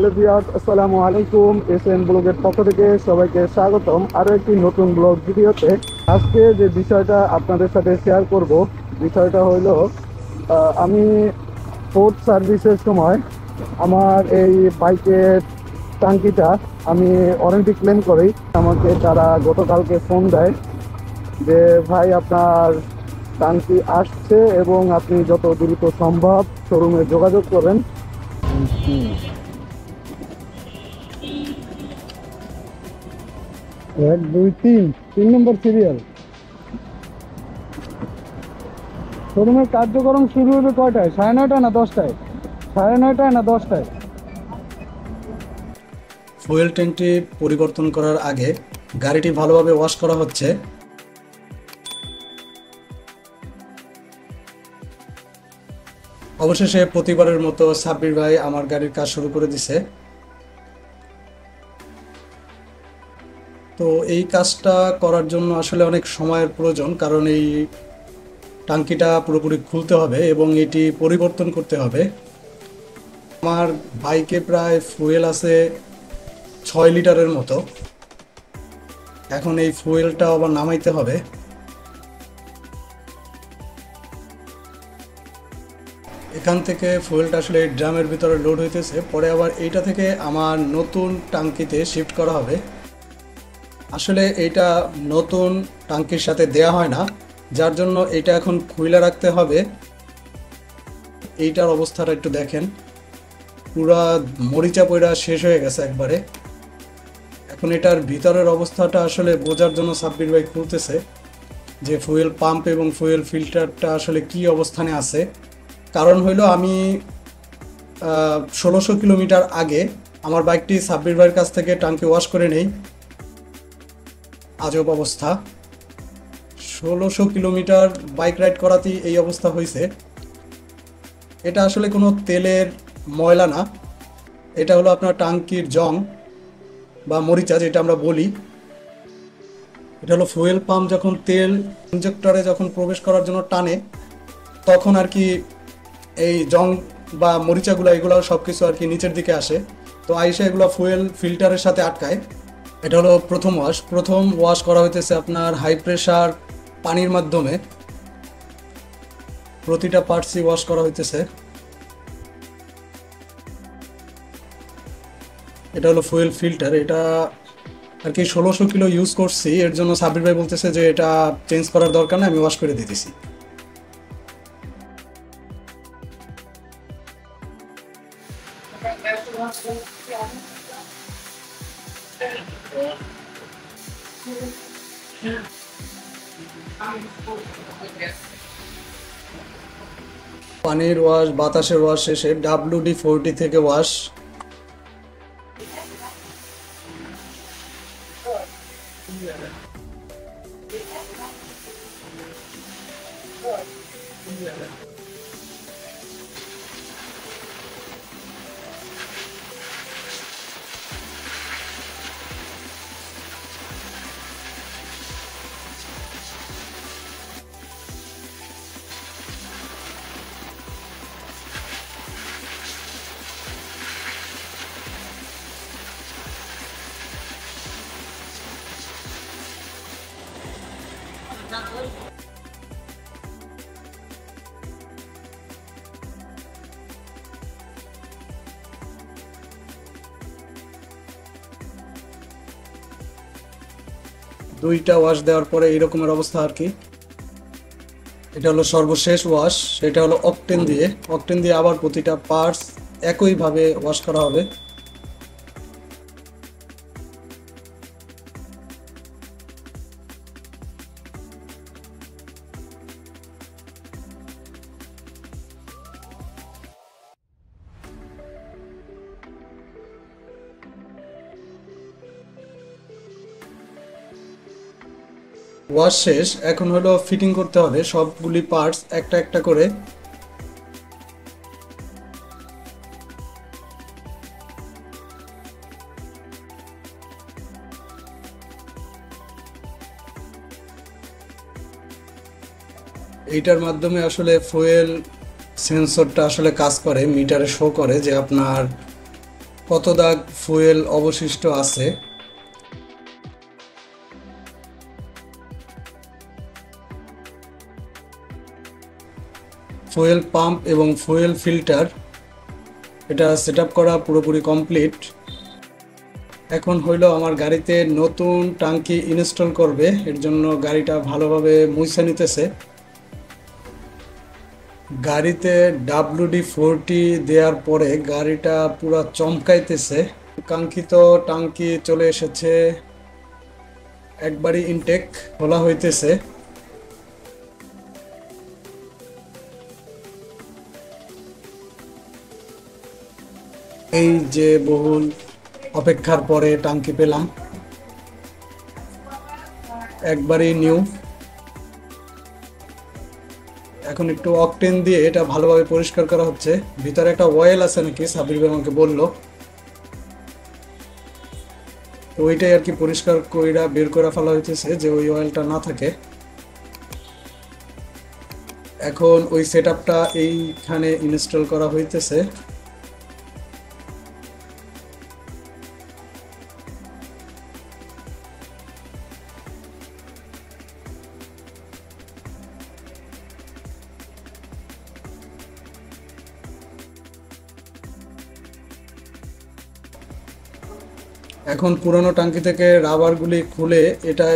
Hello viewers, আসসালামু আলাইকুম। SN ব্লগের পক্ষ থেকে সবাইকে স্বাগতম আরও একটি নতুন ব্লগ ভিডিওতে। আজকে যে বিষয়টা আপনাদের সাথে শেয়ার করব, বিষয়টা হলো আমি ফোর্থ সার্ভিসের সময় আমার এই বাইকের টাঙ্কিটা আমি ওয়ারেন্টি ক্লেম করি। আমাকে তারা গতকালকে ফোন দেয় যে ভাই আপনার টাঙ্কি আসছে এবং আপনি যত দ্রুত সম্ভব শোরুমে যোগাযোগ করেন। 1 2 3 নম্বর সিরিয়াল। শোরুমের কার্যক্রম শুরু হবে কয়টায়? 9:30 না 10টায়? 9:30 না 10টায়? ফুয়েল ট্যাঙ্কটি পরিবর্তন করার আগে গাড়িটি ভালোভাবে ওয়াশ করা হচ্ছে। অবশেষে প্রতিবারের মতো সাব্বির ভাই আমার গাড়ির কাজ শুরু করে দিছে। তো এই কাজটা করার জন্য আসলে অনেক সময়ের প্রয়োজন, কারণ এই টাঙ্কিটা পুরোপুরি খুলতে হবে এবং এটি পরিবর্তন করতে হবে। আমার বাইকে প্রায় ফুয়েল আছে 6 লিটারের মতো। এখন এই ফুয়েলটা আবার নামাইতে হবে। এখান থেকে ফুয়েলটা আসলে এই ড্রামের ভিতরে লোড হইতেছে, পরে আবার এইটা থেকে আমার নতুন টাঙ্কিতে শিফট করা হবে। আসলে এইটা নতুন টাঙ্কির সাথে দেয়া হয় না, যার জন্য এটা এখন খুলে রাখতে হবে। এইটার অবস্থাটা একটু দেখেন, পুরা মরিচা পইড়া শেষ হয়ে গেছে একবারে। এখন এটার ভিতরের অবস্থাটা আসলে বোঝার জন্য সাব্বির ভাই খুলতেছে যে ফুয়েল পাম্প এবং ফুয়েল ফিল্টারটা আসলে কি অবস্থানে আছে। কারণ হইলো আমি 1600 কিলোমিটার আগে আমার বাইকটি সাব্বির ভাইয়ের কাছ থেকে টাঙ্কি ওয়াশ করে নেই। আজব অবস্থা, 1600 কিলোমিটার বাইক রাইড করাতেই এই অবস্থা হয়েছে। এটা আসলে কোনো তেলের ময়লা না, এটা হলো আপনার টাঙ্কির জং বা মরিচা যেটা আমরা বলি। এটা হলো ফুয়েল পাম্প যখন তেল ইনজেক্টরে যখন প্রবেশ করার জন্য টানে, তখন আর কি এই জং বা মরিচাগুলো এগুলো সব কিছু আর কি নিচের দিকে আসে, তো আইসা এগুলো ফুয়েল ফিল্টারের সাথে আটকায়। এটা হলো প্রথম ওয়াশ করা হইতেছে আপনার হাই প্রেশার পানির মাধ্যমে। প্রতিটা পার্টসই ওয়াশ করা হইতেছে। এটা হলো ফুয়েল ফিল্টার, এটা আর কি 1600 কিলো ইউজ করছি, এর জন্য সাবির ভাই বলতেছে যে এটা চেঞ্জ করার দরকার না, আমি ওয়াশ করে দিতেছি। পানির ওয়াশ, বাতাসের ওয়াশ শেষে WD-40 থেকে ওয়াশ। দুইটা ওয়াশ দেওয়ার পরে এইরকমের অবস্থা আর কি। এটা হলো সর্বশেষ ওয়াশ, এটা হলো অকটেন দিয়ে আবার প্রতিটা পার্টস একইভাবে ওয়াশ করা হবে। ওয়াশ শেষ, এখন হলো ফিটিং করতে হবে সবগুলি পার্টস একটা একটা করে। এইটার মাধ্যমে আসলে ফুয়েল সেন্সরটা আসলে কাজ করে, মিটারে শো করে যে আপনার কত দাগ ফুয়েল অবশিষ্ট আছে। ফুয়েল পাম্প এবং ফুয়েল ফিল্টার এটা সেটআপ করা পুরোপুরি কমপ্লিট। এখন হইলো আমার গাড়িতে নতুন টাঙ্কি ইনস্টল করবে, এর জন্য গাড়িটা ভালোভাবে মুছে নিতেছে। গাড়িতে WD-40 দেওয়ার পরে গাড়িটা পুরো চমকাইতেছে। কাঙ্ক্ষিত টাঙ্কি চলে এসেছে, একবারই ইনটেক খোলা হইতেছে। এই যে বহুল অপেক্ষার পরে টাঙ্কি পেলাম, একবারই নিউ। এখন একটু অকটেন দিয়ে এটা ভালোভাবে পরিষ্কার করা হচ্ছে। ভিতরে একটা অয়েল আছে নাকি সাবির ভাই আমাকে বললো, তো ওইটাই আর কি পরিষ্কার কইরা বের করে ফেলা হইতেছে যে ওই অয়েলটা না থাকে। এখন ওই সেটআপটা এইখানে ইনস্টল করা হইতেছে। এখন পুরনো টাঙ্কি থেকে রাবারগুলি খুলে এটা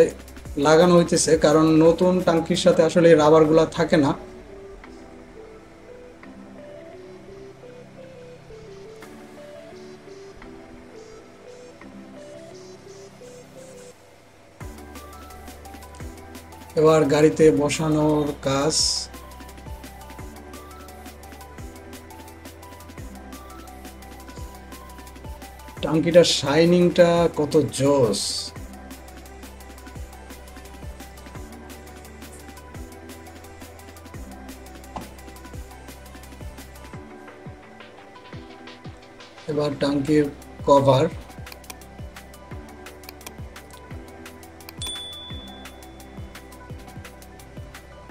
লাগানো হইতেছে, কারণ নতুন টাঙ্কির সাথে আসলে এই রাবারগুলা থাকে না। এবার গাড়িতে বসানোর কাজ। টাঙ্কিটার শাইনিংটা কত জোস! এবার টাঙ্কির কভার।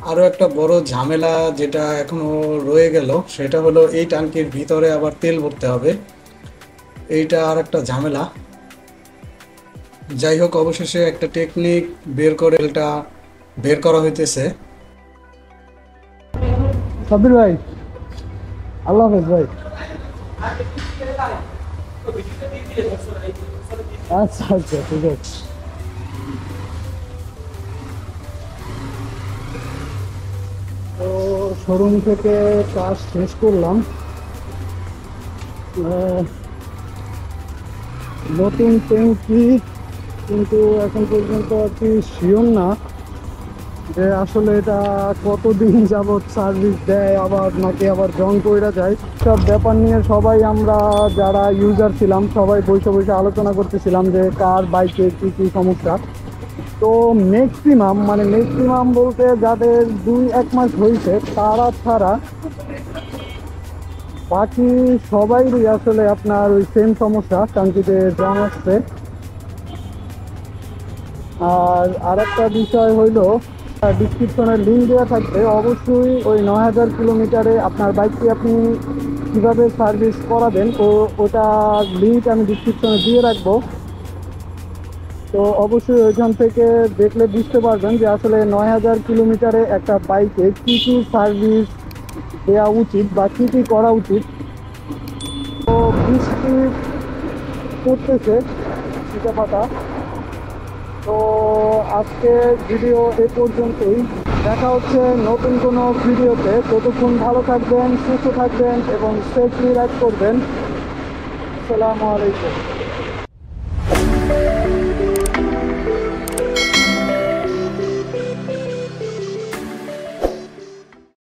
আরো একটা বড় ঝামেলা যেটা এখনো রয়ে গেল সেটা হলো এই টাঙ্কির ভিতরে আবার তেল ভরতে হবে। এইটা আর একটা ঝামেলা। যাই হোক, অবশেষে একটা টেকনিক বের করে এটা বের করা হইতেছে। সাবির ভাই, আল্লাহ হাফেজ ভাই। আচ্ছা আচ্ছা, ঠিক আছে। তো শোরুম থেকে কাজ শেষ করলাম। নতুন ট্যাঙ্কি, কিন্তু এখন পর্যন্ত আর কি শিওর না যে আসলে এটা কতদিন যাবৎ সার্ভিস দেয়, আবার নাকি আবার জং কইরা যায়। সব ব্যাপার নিয়ে সবাই আমরা যারা ইউজার ছিলাম সবাই বসে বসে আলোচনা করতেছিলাম যে কার বাইকে কী কী সমস্যা। তো ম্যাক্সিমাম বলতে যাদের 2-1 মাস হয়েছে তারা ছাড়া বাকি সবাইরই আসলে আপনার ওই সেম সমস্যা, টাঙ্কিতে জং আসছে। আর আরেকটা বিষয় হইলো, ডিসক্রিপশনে লিঙ্ক দেওয়া থাকবে, অবশ্যই ওই 9000 কিলোমিটারে আপনার বাইকটি আপনি কীভাবে সার্ভিস করাবেন ওটা লিঙ্ক আমি ডিসক্রিপশনে দিয়ে রাখবো। তো অবশ্যই ওইখান থেকে দেখলে বুঝতে পারবেন যে আসলে 9000 কিলোমিটারে একটা বাইকে কী কী সার্ভিস দেওয়া উচিত বা কী কী করা উচিত। তো বৃষ্টি করতেছে এটা পাতা। তো আজকে ভিডিও এ পর্যন্তই, দেখা হচ্ছে নতুন কোনো ভিডিওতে। ততক্ষণ ভালো থাকবেন, সুস্থ থাকবেন এবং সেফলি রাইড করবেন। আসসালামু আলাইকুম।